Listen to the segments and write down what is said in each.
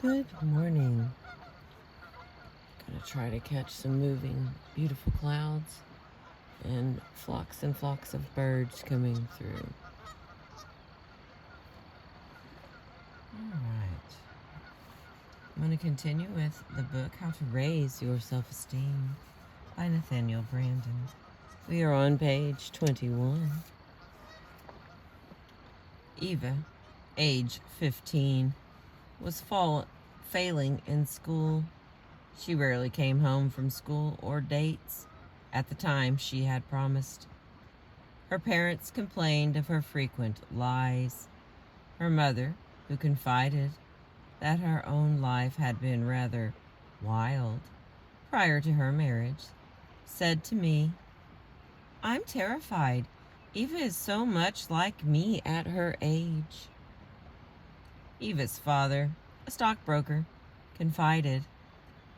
Good morning. Gonna try to catch some moving, beautiful clouds and flocks of birds coming through. All right. I'm going to continue with the book How to Raise Your Self-Esteem by Nathaniel Branden. We are on page 21. Eva, age 15, was failing in school. She rarely came home from school or dates at the time she had promised. Her parents complained of her frequent lies. Her mother, who confided that her own life had been rather wild prior to her marriage, said to me, "I'm terrified. Eva is so much like me at her age." Eva's father, a stockbroker, confided,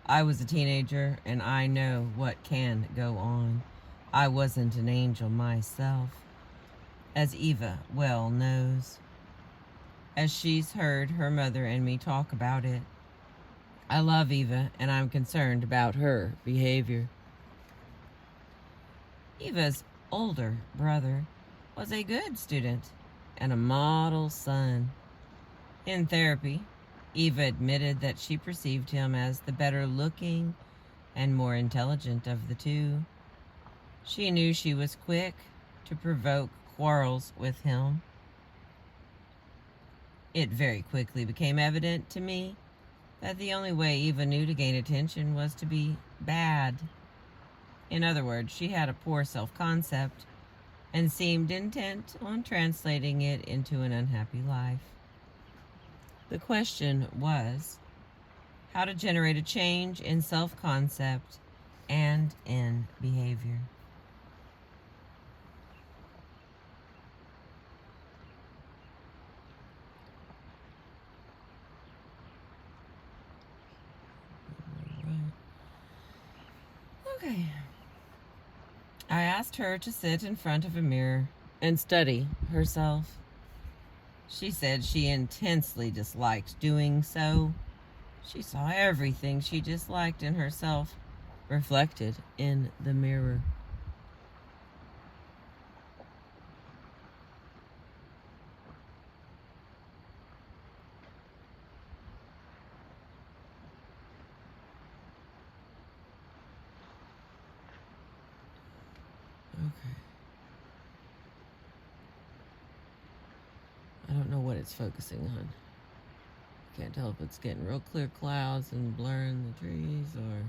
"I was a teenager and I know what can go on. I wasn't an angel myself," as Eva well knows, as she's heard her mother and me talk about it. I love Eva and I'm concerned about her behavior. Eva's older brother was a good student and a model son. In therapy, Eva admitted that she perceived him as the better looking and more intelligent of the two. She knew she was quick to provoke quarrels with him. It very quickly became evident to me that the only way Eva knew to gain attention was to be bad. In other words, she had a poor self-concept and seemed intent on translating it into an unhappy life. The question was how to generate a change in self-concept and in behavior. Okay. I asked her to sit in front of a mirror and study herself. She said she intensely disliked doing so. She saw everything she disliked in herself reflected in the mirror. Okay. I don't know what it's focusing on. Can't tell if it's getting real clear clouds and blurring the trees, or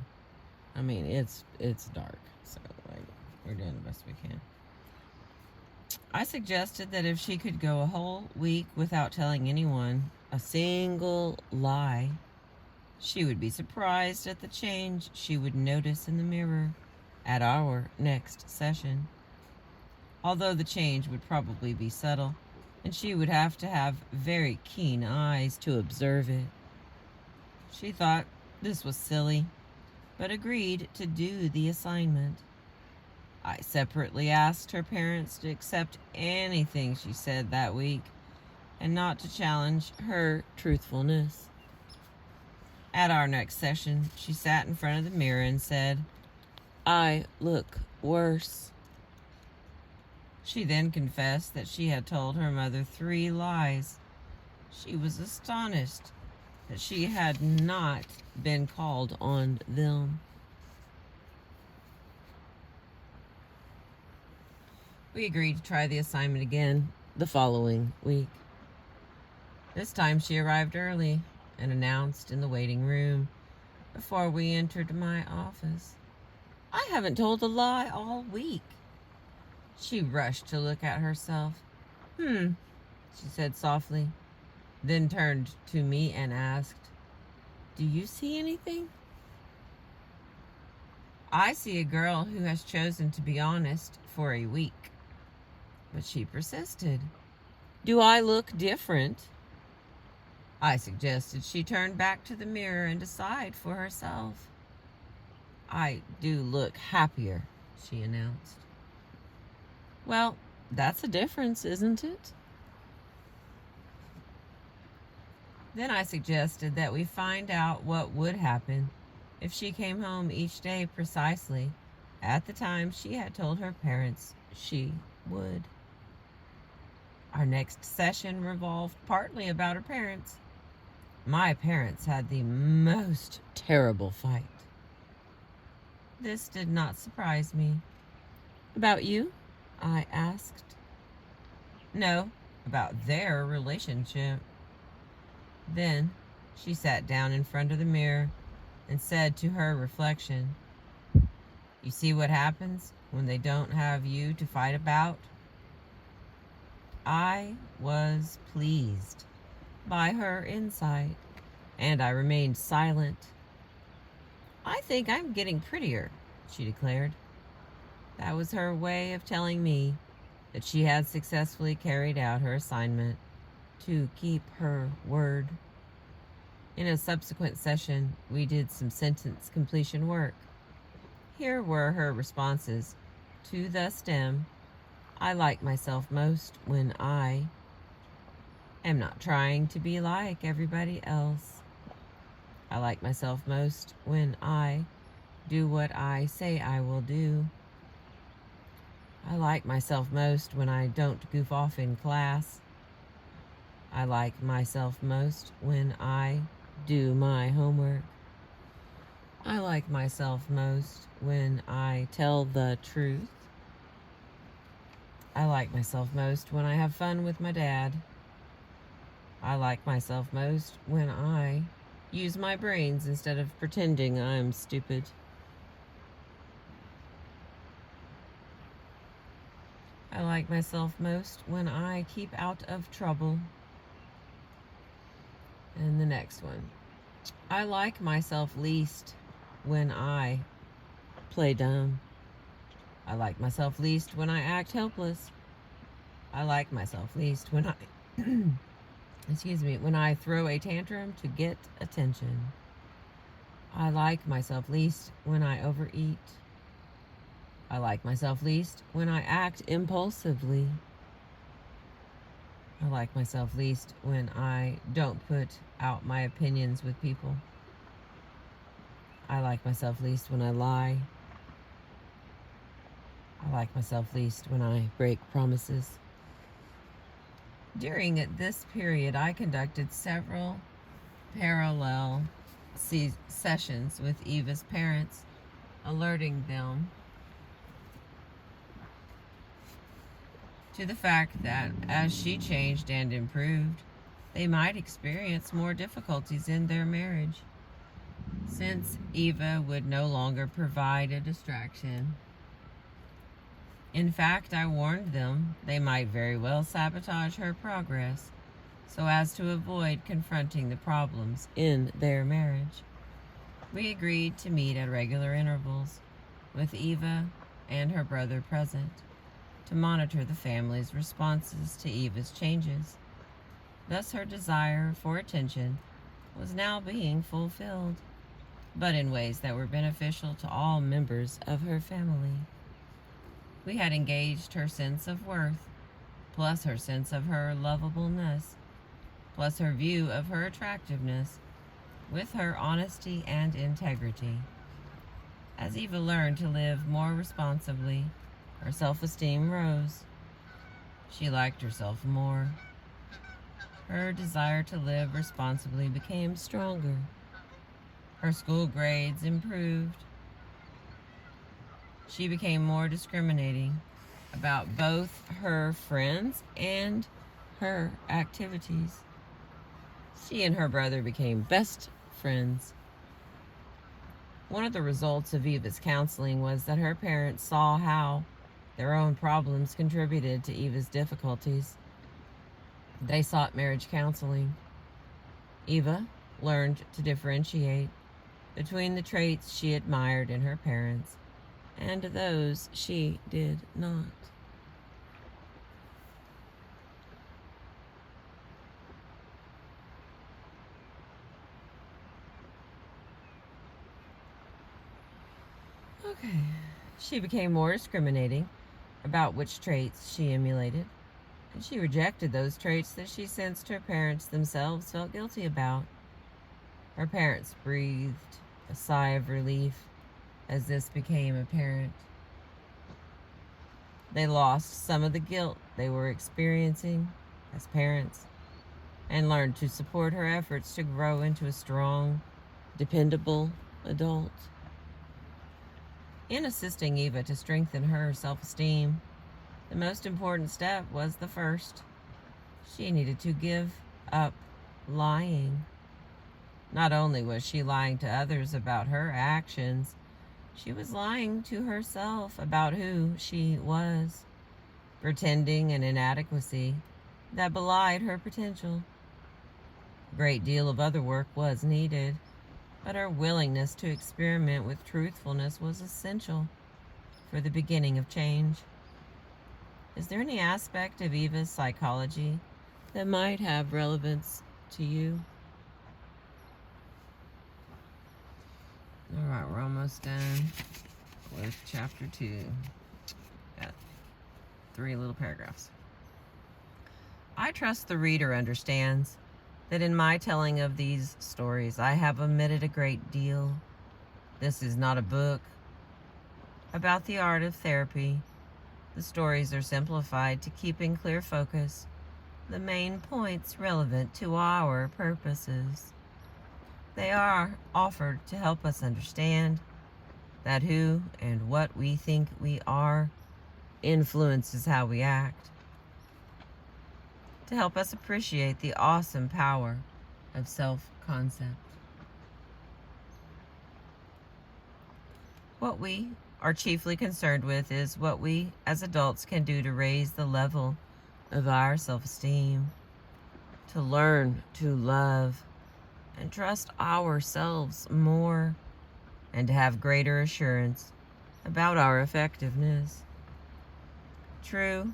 I mean it's dark, so we're doing the best we can. I suggested that if she could go a whole week without telling anyone a single lie, she would be surprised at the change she would notice in the mirror at our next session. Although the change would probably be subtle, and she would have to have very keen eyes to observe it. She thought this was silly, but agreed to do the assignment. I separately asked her parents to accept anything she said that week and not to challenge her truthfulness. At our next session, she sat in front of the mirror and said, "I look worse." She then confessed that she had told her mother 3 lies. She was astonished that she had not been called on them. We agreed to try the assignment again the following week. This time she arrived early and announced in the waiting room before we entered my office, "I haven't told a lie all week." She rushed to look at herself. She said softly, then turned to me and asked, "Do you see anything?" "I see a girl who has chosen to be honest for a week." But she persisted. "Do I look different?" I suggested she turn back to the mirror and decide for herself. "I do look happier," she announced. "Well, that's a difference, isn't it?" Then I suggested that we find out what would happen if she came home each day precisely at the time she had told her parents she would. Our next session revolved partly about her parents. My parents had the most terrible fight. This did not surprise me. About you? I asked. No, about their relationship. Then she sat down in front of the mirror and said to her reflection, "You see what happens when they don't have you to fight about?" I was pleased by her insight, and I remained silent. "I think I'm getting prettier," she declared. That was her way of telling me that she had successfully carried out her assignment to keep her word. In a subsequent session, we did some sentence completion work. Here were her responses to the stem. I like myself most when I am not trying to be like everybody else. I like myself most when I do what I say I will do. I like myself most when I don't goof off in class. I like myself most when I do my homework. I like myself most when I tell the truth. I like myself most when I have fun with my dad. I like myself most when I use my brains instead of pretending I'm stupid. I like myself most when I keep out of trouble. And the next one. I like myself least when I play dumb. I like myself least when I act helpless. I like myself least when I when I throw a tantrum to get attention. I like myself least when I overeat. I like myself least when I act impulsively. I like myself least when I don't put out my opinions with people. I like myself least when I lie. I like myself least when I break promises. During this period, I conducted several parallel sessions with Eva's parents, alerting them to the fact that as she changed and improved, they might experience more difficulties in their marriage, since Eva would no longer provide a distraction. In fact, I warned them they might very well sabotage her progress so as to avoid confronting the problems in their marriage. We agreed to meet at regular intervals, with Eva and her brother present, to monitor the family's responses to Eva's changes. Thus, her desire for attention was now being fulfilled, but in ways that were beneficial to all members of her family. We had engaged her sense of worth, plus her sense of her lovableness, plus her view of her attractiveness, with her honesty and integrity. As Eva learned to live more responsibly, her self-esteem rose. She liked herself more. Her desire to live responsibly became stronger. Her school grades improved. She became more discriminating about both her friends and her activities. She and her brother became best friends. One of the results of Eva's counseling was that her parents saw how their own problems contributed to Eva's difficulties. They sought marriage counseling. Eva learned to differentiate between the traits she admired in her parents and those she did not. Okay. She became more discriminating about which traits she emulated, And she rejected those traits that she sensed her parents themselves felt guilty about. Her parents breathed a sigh of relief as this became apparent. They lost some of the guilt they were experiencing as parents and learned to support her efforts to grow into a strong, dependable adult. In assisting Eva to strengthen her self-esteem, the most important step was the first. She needed to give up lying. Not only was she lying to others about her actions, she was lying to herself about who she was, pretending an inadequacy that belied her potential. A great deal of other work was needed, but her willingness to experiment with truthfulness was essential for the beginning of change. Is there any aspect of Eva's psychology that might have relevance to you? All right, we're almost done with chapter 2. Got 3 little paragraphs. I trust the reader understands that in my telling of these stories, I have omitted a great deal. This is not a book about the art of therapy. The stories are simplified to keep in clear focus the main points relevant to our purposes. They are offered to help us understand that who and what we think we are influences how we act, to help us appreciate the awesome power of self-concept. What we are chiefly concerned with is what we as adults can do to raise the level of our self-esteem, to learn to love and trust ourselves more, and to have greater assurance about our effectiveness. True,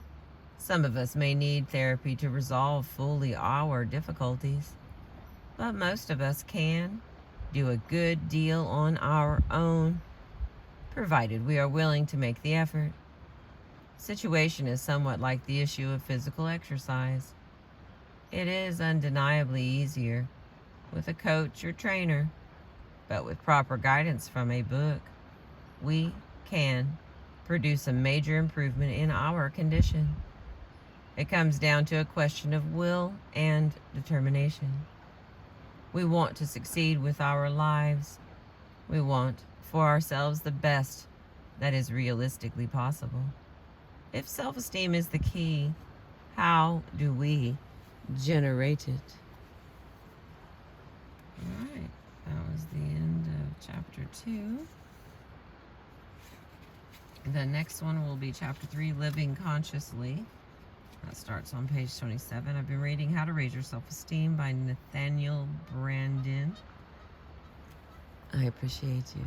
some of us may need therapy to resolve fully our difficulties, but most of us can do a good deal on our own, provided we are willing to make the effort. The situation is somewhat like the issue of physical exercise. It is undeniably easier with a coach or trainer, but with proper guidance from a book, we can produce a major improvement in our condition. It comes down to a question of will and determination. We want to succeed with our lives. We want for ourselves the best that is realistically possible. If self-esteem is the key, how do we generate it? All right, that was the end of chapter 2. The next one will be chapter 3, Living Consciously. That starts on page 27. I've been reading How to Raise Your Self-Esteem by Nathaniel Brandon. I appreciate you.